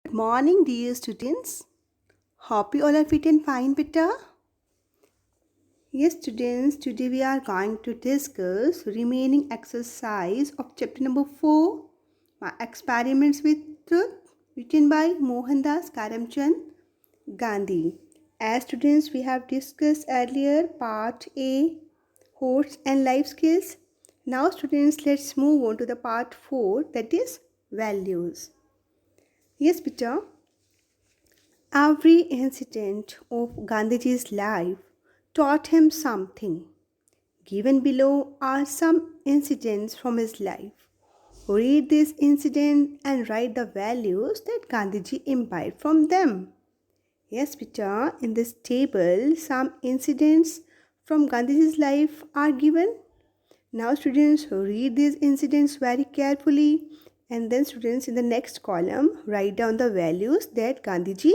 Good morning, dear students. Hope you all are fit and fine, beta. Yes, students, today we are going to discuss remaining exercise of chapter number 4, My Experiments with Truth, written by Mohandas Karamchand Gandhi. As students, we have discussed earlier part A, Horse and Life Skills. Now, students, let's move on to the part 4, that is values. Yes, beta. Every incident of Gandhiji's life taught him something. Given below are some incidents from his life. Read this incident and write the values that Gandhiji imbibed from them. Yes, Peter, in this table, some incidents from Gandhiji's life are given. Now, students, read these incidents very carefully, and then, students, in the next column, write down the values that Gandhiji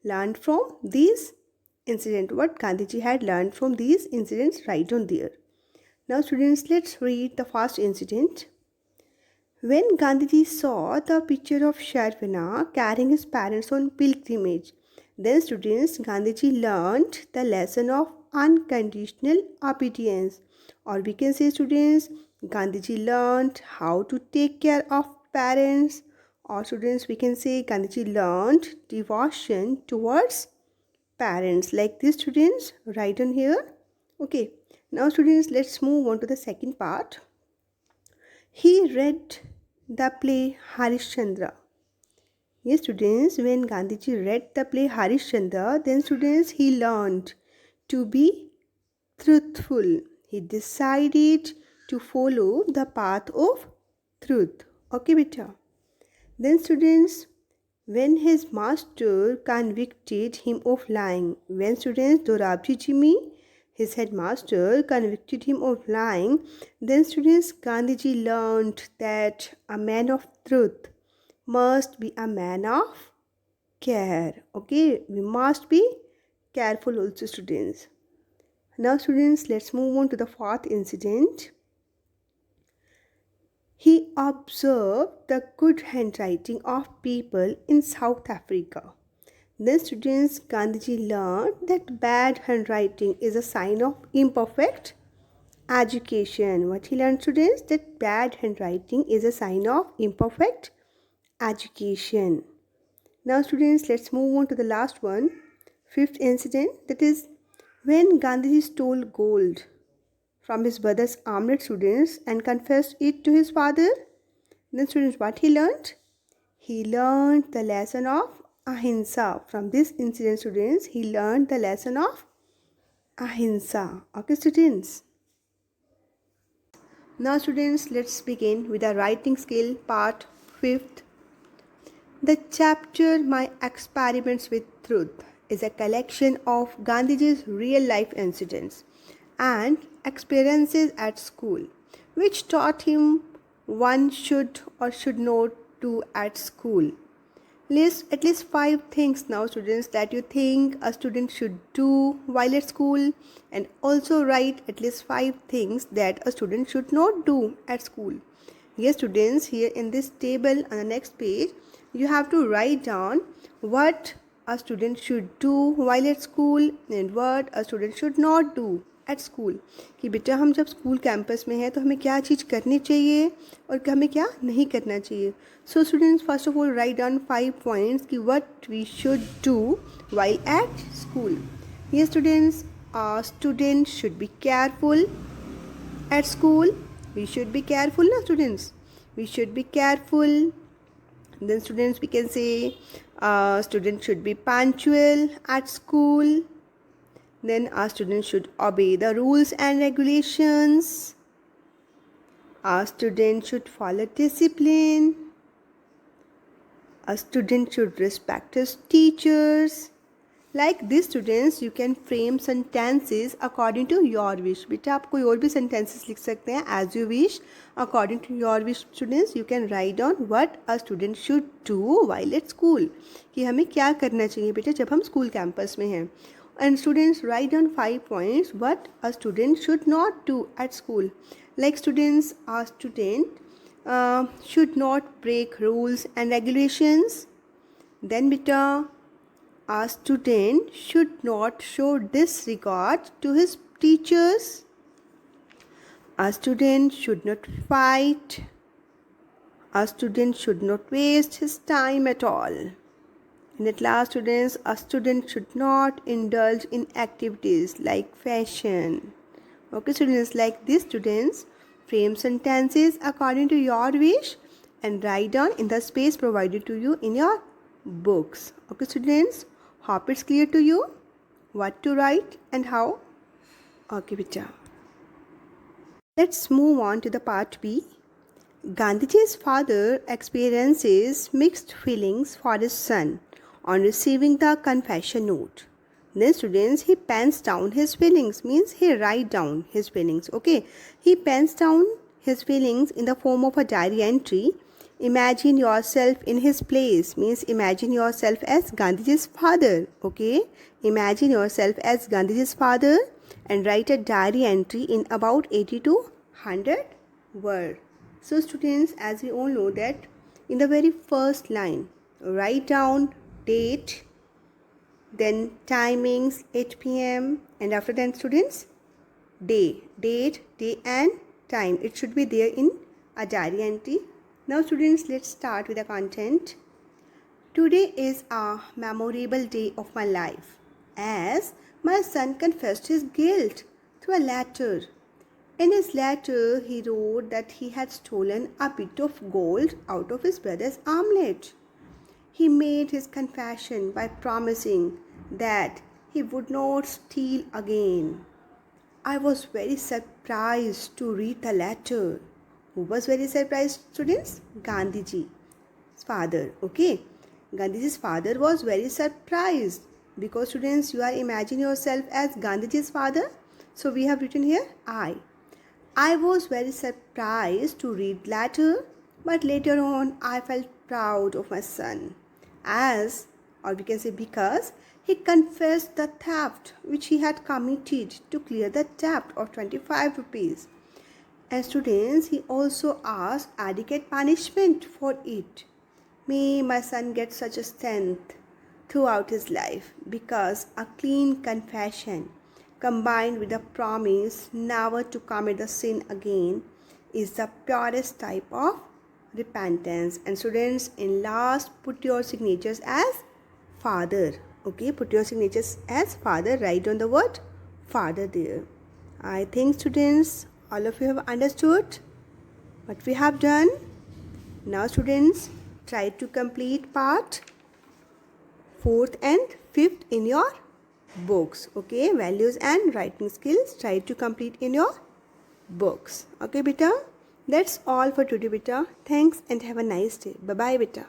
learned from these incidents. What Gandhiji had learned from these incidents, write down there. Now, students, let's read the first incident. When Gandhiji saw the picture of Sharvana carrying his parents on pilgrimage, then, students, Gandhiji learned the lesson of unconditional obedience. Or we can say, students, Gandhiji learned how to take care of parents. Or, students, we can say Gandhiji learned devotion towards parents. Like this, students, write on here. Okay. Now, students, let's move on to the second part. He read the play Harishchandra. Yes, students, when Gandhiji read the play Harishchandra, then, students, he learned to be truthful. He decided to follow the path of truth. Okay, beta. Then, students, when his master convicted him of lying, when, students, Dorabji Jimmy, his headmaster, convicted him of lying, then, students, Gandhiji learned that a man of truth must be a man of care. Okay, we must be careful also, students. Now, students, let's move on to the fourth incident. He observed the good handwriting of people in South Africa. Then, students, Gandhiji learned that bad handwriting is a sign of imperfect education. What he learned, students? That bad handwriting is a sign of imperfect education. Now, students, let's move on to the last one. Fifth incident, that is when Gandhiji stole gold from his brother's armed students and confessed it to his father. Then, students, what he learned? He learned the lesson of ahimsa. From this incident, students, he learned the lesson of ahimsa. Okay, students. Now, students, let's begin with the writing skill part 5th. The chapter My Experiments with Truth is a collection of Gandhiji's real life incidents and experiences at school, which taught him one should or should not do at school. List at least 5 things now, students, that you think a student should do while at school, and also write at least 5 things that a student should not do at school. Yes, students, here in this table on the next page, you have to write down what a student should do while at school and what a student should not do at school. कि बेटा हम जब school campus में हैं तो हमें क्या चीज़ करनी चाहिए और हमें क्या नहीं करना चाहिए. So students, first of all, write down 5 points कि what we should do while at school. Yes, students, a student should be careful at school. We should be careful, na students? We should be careful. Then, students, we can say student should be punctual at school. Then our students should obey the rules and regulations. Our student should follow discipline. A student should respect his teachers. Like this, students, you can frame sentences according to your wish. बेटा आप कोई और भी sentences लिख सकते हैं as you wish. According to your wish, students, you can write down what a student should do while at school. कि हमें क्या करना चाहिए बेटा जब हम school campus में हैं. And students, write down 5 points what a student should not do at school. Like students, a student should not break rules and regulations. Then beta, a student should not show disregard to his teachers. A student should not fight. A student should not waste his time at all. And at last, students, a student should not indulge in activities like fashion. Okay, students, like this, students, frame sentences according to your wish and write down in the space provided to you in your books. Okay, students, hope it's clear to you what to write and how. Okay, beta. Let's move on to the part B. Gandhiji's father experiences mixed feelings for his son on receiving the confession note. Then students, he pens down his feelings, means he write down his feelings. Okay, he pens down his feelings in the form of a diary entry. Imagine yourself in his place, means imagine yourself as Gandhiji's father. Okay, imagine yourself as Gandhiji's father and write a diary entry in about 80 to 100 words. So students, as we all know that in the very first line, write down date, then timings 8 p.m. and after that students, date and time. It should be there in a diary entry. Now students, let's start with the content. Today is a memorable day of my life as my son confessed his guilt through a letter. In his letter, he wrote that he had stolen a bit of gold out of his brother's armlet. He made his confession by promising that he would not steal again. I was very surprised to read the letter. Who was very surprised, students? Gandhiji's father. Okay, Gandhiji's father was very surprised because, students, you are imagining yourself as Gandhiji's father. So we have written here I was very surprised to read letter, but later on I felt proud of my son as, or we can say because, he confessed the theft which he had committed to clear the debt of 25 rupees. And students, he also asked adequate punishment for it. May my son get such a strength throughout his life, because a clean confession combined with a promise never to commit the sin again is the purest type of repentance. And students, in last, put your signatures as father. Okay, put your signatures as father. Write on the word father there. I think, students, all of you have understood what we have done. Now students, try to complete part 4th and 5th in your books. Okay, values and writing skills, try to complete in your books. Okay beta, that's all for today beta. Thanks and have a nice day. Bye bye beta.